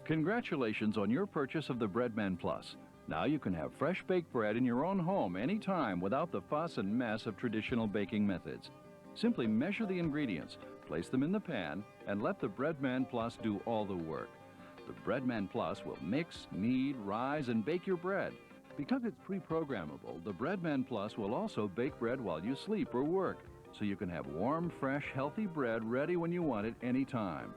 Congratulations on your purchase of the Breadman Plus. Now you can have fresh baked bread in your own home anytime without the fuss and mess of traditional baking methods. Simply measure the ingredients, place them in the pan, and let the Breadman Plus do all the work. The Breadman Plus will mix, knead, rise, and bake your bread. Because it's pre-programmable, the Breadman Plus will also bake bread while you sleep or work, so you can have warm, fresh, healthy bread ready when you want it anytime.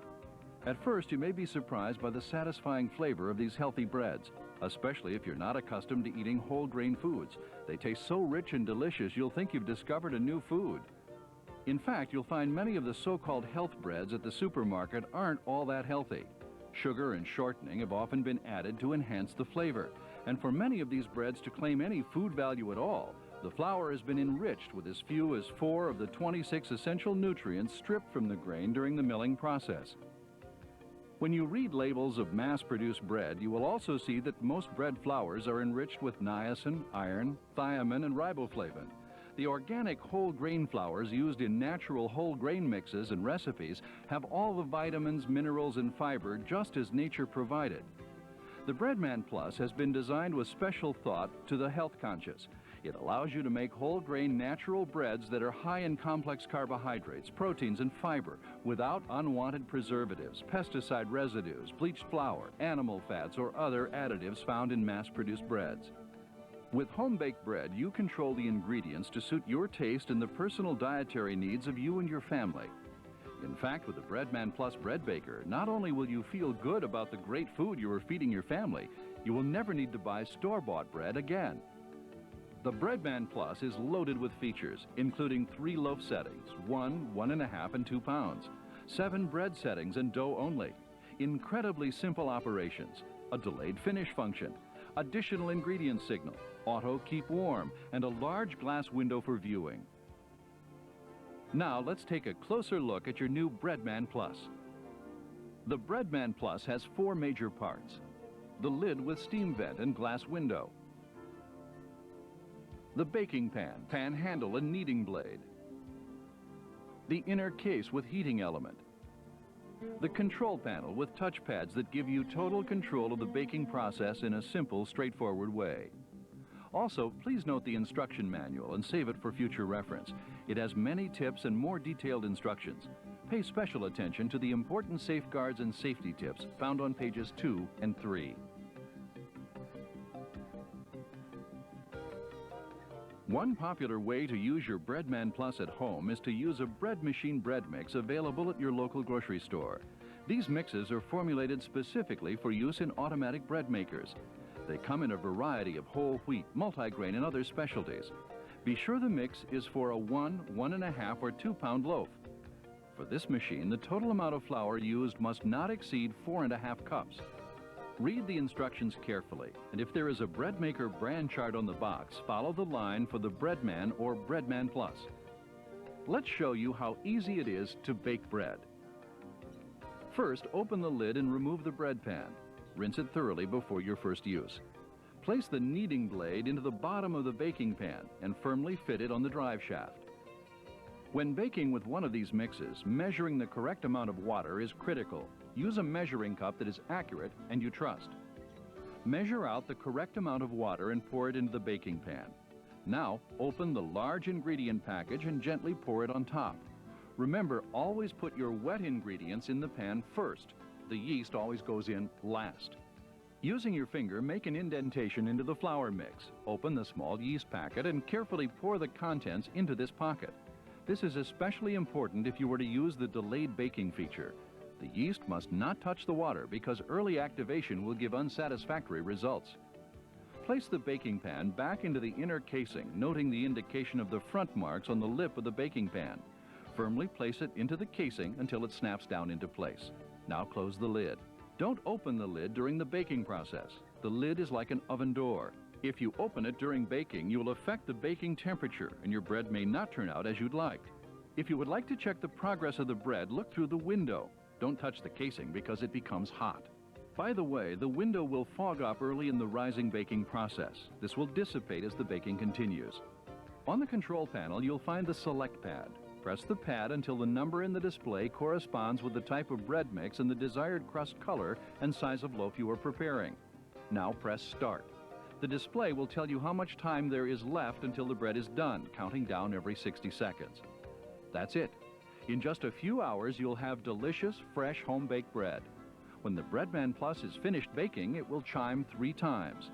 At first, you may be surprised by the satisfying flavor of these healthy breads, especially if you're not accustomed to eating whole grain foods. They taste so rich and delicious, you'll think you've discovered a new food. In fact, you'll find many of the so-called health breads at the supermarket aren't all that healthy. Sugar and shortening have often been added to enhance the flavor. And for many of these breads to claim any food value at all, the flour has been enriched with as few as 4 of the 26 essential nutrients stripped from the grain during the milling process. When you read labels of mass-produced bread, you will also see that most bread flours are enriched with niacin, iron, thiamine, and riboflavin. The organic whole grain flours used in natural whole grain mixes and recipes have all the vitamins, minerals, and fiber just as nature provided. The Breadman Plus has been designed with special thought to the health conscious. It allows you to make whole grain natural breads that are high in complex carbohydrates, proteins, and fiber without unwanted preservatives, pesticide residues, bleached flour, animal fats, or other additives found in mass-produced breads. With home-baked bread, you control the ingredients to suit your taste and the personal dietary needs of you and your family. In fact, with the Breadman Plus bread baker, not only will you feel good about the great food you are feeding your family, you will never need to buy store-bought bread again. The Breadman Plus is loaded with features, including 3 loaf settings, 1, 1.5, and 2 pounds, 7 bread settings and dough only, incredibly simple operations, a delayed finish function, additional ingredient signal, auto keep warm, and a large glass window for viewing. Now let's take a closer look at your new Breadman Plus. The Breadman Plus has 4 major parts: the lid with steam vent and glass window, the baking pan, pan handle and kneading blade, the inner case with heating element, the control panel with touch pads that give you total control of the baking process in a simple, straightforward way. Also, please note the instruction manual and save it for future reference. It has many tips and more detailed instructions. Pay special attention to the important safeguards and safety tips found on pages 2 and 3. One popular way to use your Breadman Plus at home is to use a bread machine bread mix available at your local grocery store. These mixes are formulated specifically for use in automatic bread makers. They come in a variety of whole wheat, multigrain, and other specialties. Be sure the mix is for a 1, 1.5, or 2 pound loaf. For this machine, the total amount of flour used must not exceed 4.5 cups. Read the instructions carefully, and if there is a bread maker brand chart on the box, follow the line for the Breadman or Breadman Plus. Let's show you how easy it is to bake bread. First, open the lid and remove the bread pan. Rinse it thoroughly before your first use. Place the kneading blade into the bottom of the baking pan and firmly fit it on the drive shaft. When baking with one of these mixes, measuring the correct amount of water is critical. Use a measuring cup that is accurate and you trust. Measure out the correct amount of water and pour it into the baking pan. Now, open the large ingredient package and gently pour it on top. Remember, always put your wet ingredients in the pan first. The yeast always goes in last. Using your finger, make an indentation into the flour mix. Open the small yeast packet and carefully pour the contents into this pocket. This is especially important if you were to use the delayed baking feature. The yeast must not touch the water because early activation will give unsatisfactory results. Place the baking pan back into the inner casing, noting the indication of the front marks on the lip of the baking pan. Firmly place it into the casing until it snaps down into place. Now close the lid. Don't open the lid during the baking process. The lid is like an oven door. If you open it during baking, you will affect the baking temperature and your bread may not turn out as you'd like. If you would like to check the progress of the bread, look through the window. Don't touch the casing because it becomes hot. By the way, the window will fog up early in the rising baking process. This will dissipate as the baking continues. On the control panel, you'll find the select pad. Press the pad until the number in the display corresponds with the type of bread mix and the desired crust color and size of loaf you are preparing. Now press Start. The display will tell you how much time there is left until the bread is done, counting down every 60 seconds. That's it. In just a few hours, you'll have delicious, fresh, home-baked bread. When the Breadman Plus is finished baking, it will chime 3 times.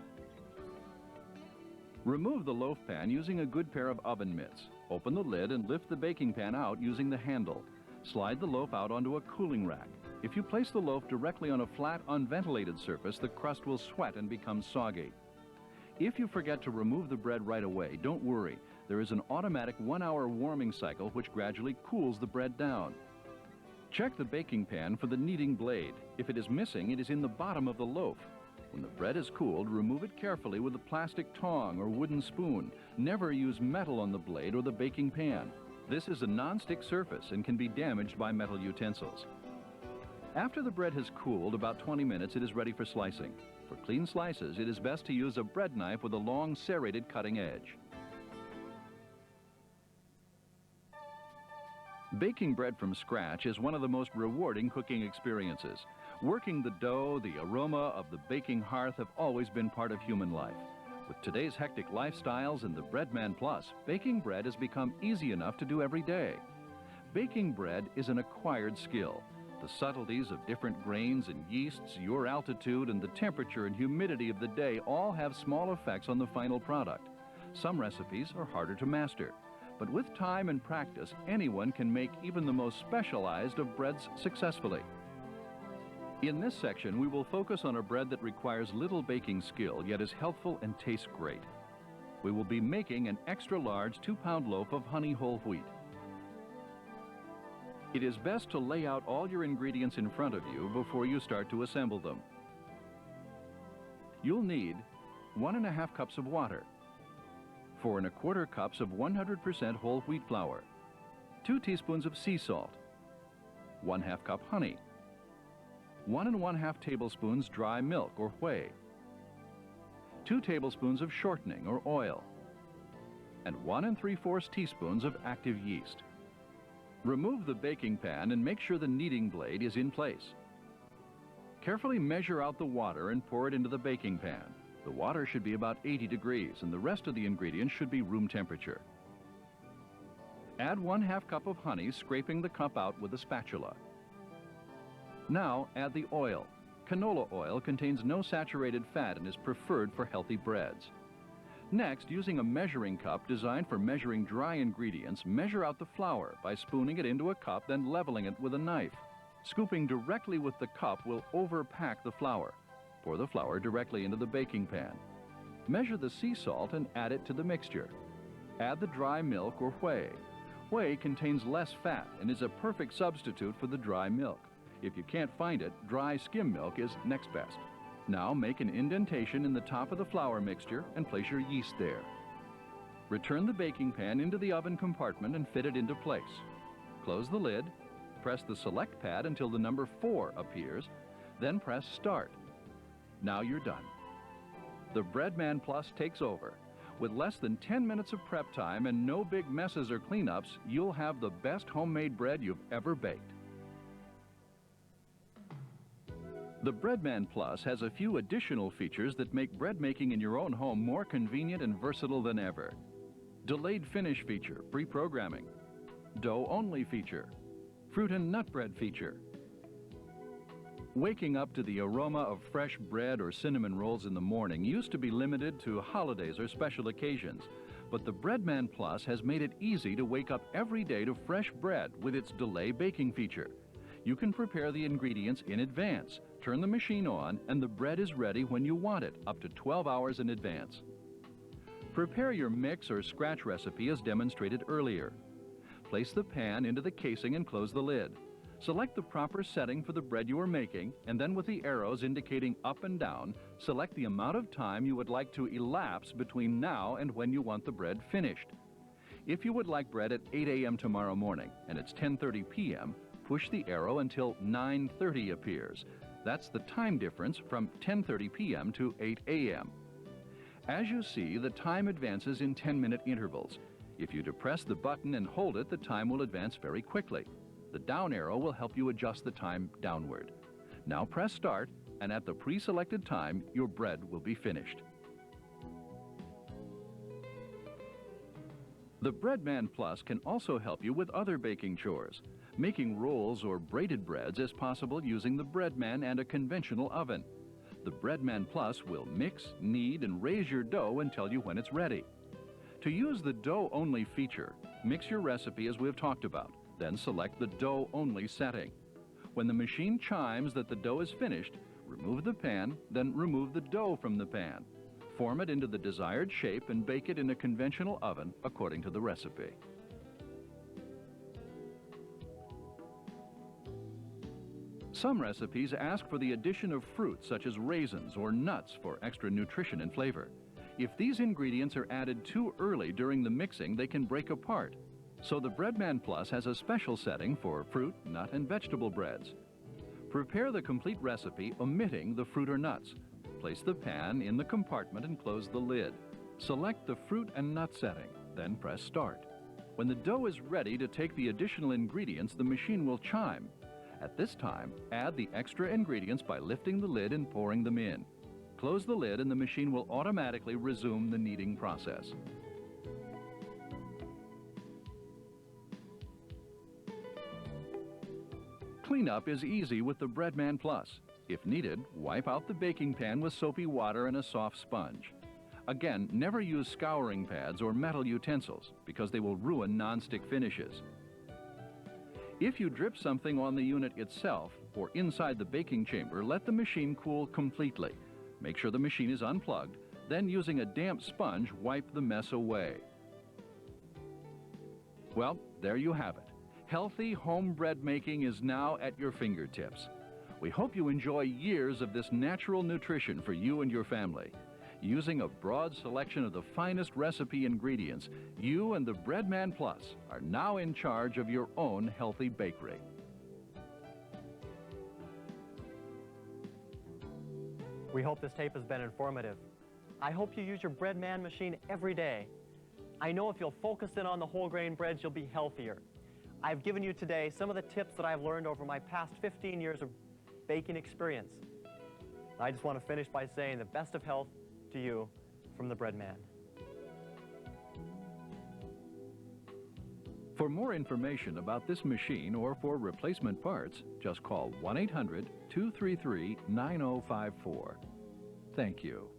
Remove the loaf pan using a good pair of oven mitts. Open the lid and lift the baking pan out using the handle. Slide the loaf out onto a cooling rack. If you place the loaf directly on a flat, unventilated surface, the crust will sweat and become soggy. If you forget to remove the bread right away, don't worry. There is an automatic 1-hour warming cycle which gradually cools the bread down. Check the baking pan for the kneading blade. If it is missing, it is in the bottom of the loaf. When the bread is cooled, remove it carefully with a plastic tong or wooden spoon. Never use metal on the blade or the baking pan. This is a non-stick surface and can be damaged by metal utensils. After the bread has cooled about 20 minutes, it is ready for slicing. For clean slices, it is best to use a bread knife with a long serrated cutting edge. Baking bread from scratch is one of the most rewarding cooking experiences. Working the dough, the aroma of the baking hearth have always been part of human life. With today's hectic lifestyles and the Breadman Plus, baking bread has become easy enough to do every day. Baking bread is an acquired skill. The subtleties of different grains and yeasts, your altitude, and the temperature and humidity of the day all have small effects on the final product. Some recipes are harder to master, but with time and practice, anyone can make even the most specialized of breads successfully. In this section, we will focus on a bread that requires little baking skill, yet is healthful and tastes great. We will be making an extra-large 2-pound loaf of honey whole wheat. It is best to lay out all your ingredients in front of you before you start to assemble them. You'll need 1½ cups of water, 4 1/4 cups of 100% whole wheat flour, 2 teaspoons of sea salt, 1/2 cup honey, 1 1/2 tablespoons dry milk or whey, 2 tablespoons of shortening or oil, and 1 3/4 teaspoons of active yeast. Remove the baking pan and make sure the kneading blade is in place. Carefully measure out the water and pour it into the baking pan. The water should be about 80 degrees and the rest of the ingredients should be room temperature. Add 1/2 cup of honey, scraping the cup out with a spatula. Now add the oil. Canola oil contains no saturated fat and is preferred for healthy breads. Next, using a measuring cup designed for measuring dry ingredients, measure out the flour by spooning it into a cup, then leveling it with a knife. Scooping directly with the cup will overpack the flour. Pour the flour directly into the baking pan. Measure the sea salt and add it to the mixture. Add the dry milk or whey. Whey contains less fat and is a perfect substitute for the dry milk. If you can't find it, dry skim milk is next best. Now make an indentation in the top of the flour mixture and place your yeast there. Return the baking pan into the oven compartment and fit it into place. Close the lid, press the select pad until the number 4 appears, then press Start. Now you're done. The Breadman Plus takes over. With less than 10 minutes of prep time and no big messes or cleanups, you'll have the best homemade bread you've ever baked. The Breadman Plus has a few additional features that make bread making in your own home more convenient and versatile than ever. Delayed finish feature, pre-programming. Dough-only feature. Fruit and nut bread feature. Waking up to the aroma of fresh bread or cinnamon rolls in the morning used to be limited to holidays or special occasions, but the Breadman Plus has made it easy to wake up every day to fresh bread with its delay baking feature. You can prepare the ingredients in advance, turn the machine on, and the bread is ready when you want it, up to 12 hours in advance. Prepare your mix or scratch recipe as demonstrated earlier. Place the pan into the casing and close the lid. Select the proper setting for the bread you are making, and then with the arrows indicating up and down, select the amount of time you would like to elapse between now and when you want the bread finished. If you would like bread at 8 a.m. tomorrow morning and it's 10:30 p.m., push the arrow until 9:30 appears. That's the time difference from 10:30 p.m. to 8 a.m. As you see, the time advances in 10-minute intervals. If you depress the button and hold it, the time will advance very quickly. The down arrow will help you adjust the time downward. Now press start, and at the pre-selected time, your bread will be finished. The Breadman Plus can also help you with other baking chores. Making rolls or braided breads is possible using the Breadman and a conventional oven. The Breadman Plus will mix, knead, and raise your dough and tell you when it's ready. To use the dough-only feature, mix your recipe as we have talked about, then select the dough-only setting. When the machine chimes that the dough is finished, remove the pan, then remove the dough from the pan. Form it into the desired shape and bake it in a conventional oven according to the recipe. Some recipes ask for the addition of fruit such as raisins or nuts for extra nutrition and flavor. If these ingredients are added too early during the mixing, they can break apart. So the Breadman Plus has a special setting for fruit, nut, and vegetable breads. Prepare the complete recipe omitting the fruit or nuts. Place the pan in the compartment and close the lid. Select the fruit and nut setting, then press start. When the dough is ready to take the additional ingredients, the machine will chime. At this time, add the extra ingredients by lifting the lid and pouring them in. Close the lid and the machine will automatically resume the kneading process. Cleanup is easy with the Breadman Plus. If needed, wipe out the baking pan with soapy water and a soft sponge. Again, never use scouring pads or metal utensils because they will ruin non-stick finishes. If you drip something on the unit itself or inside the baking chamber, let the machine cool completely. Make sure the machine is unplugged, then using a damp sponge, wipe the mess away. Well, there you have it. Healthy home bread making is now at your fingertips. We hope you enjoy years of this natural nutrition for you and your family. Using a broad selection of the finest recipe ingredients, you and the Breadman Plus are now in charge of your own healthy bakery. We hope this tape has been informative. I hope you use your Breadman machine every day. I know if you'll focus in on the whole grain breads, you'll be healthier. I've given you today some of the tips that I've learned over my past 15 years of baking experience. I just want to finish by saying the best of health to you from the Breadman. For more information about this machine or for replacement parts, just call 1-800-233-9054. Thank you.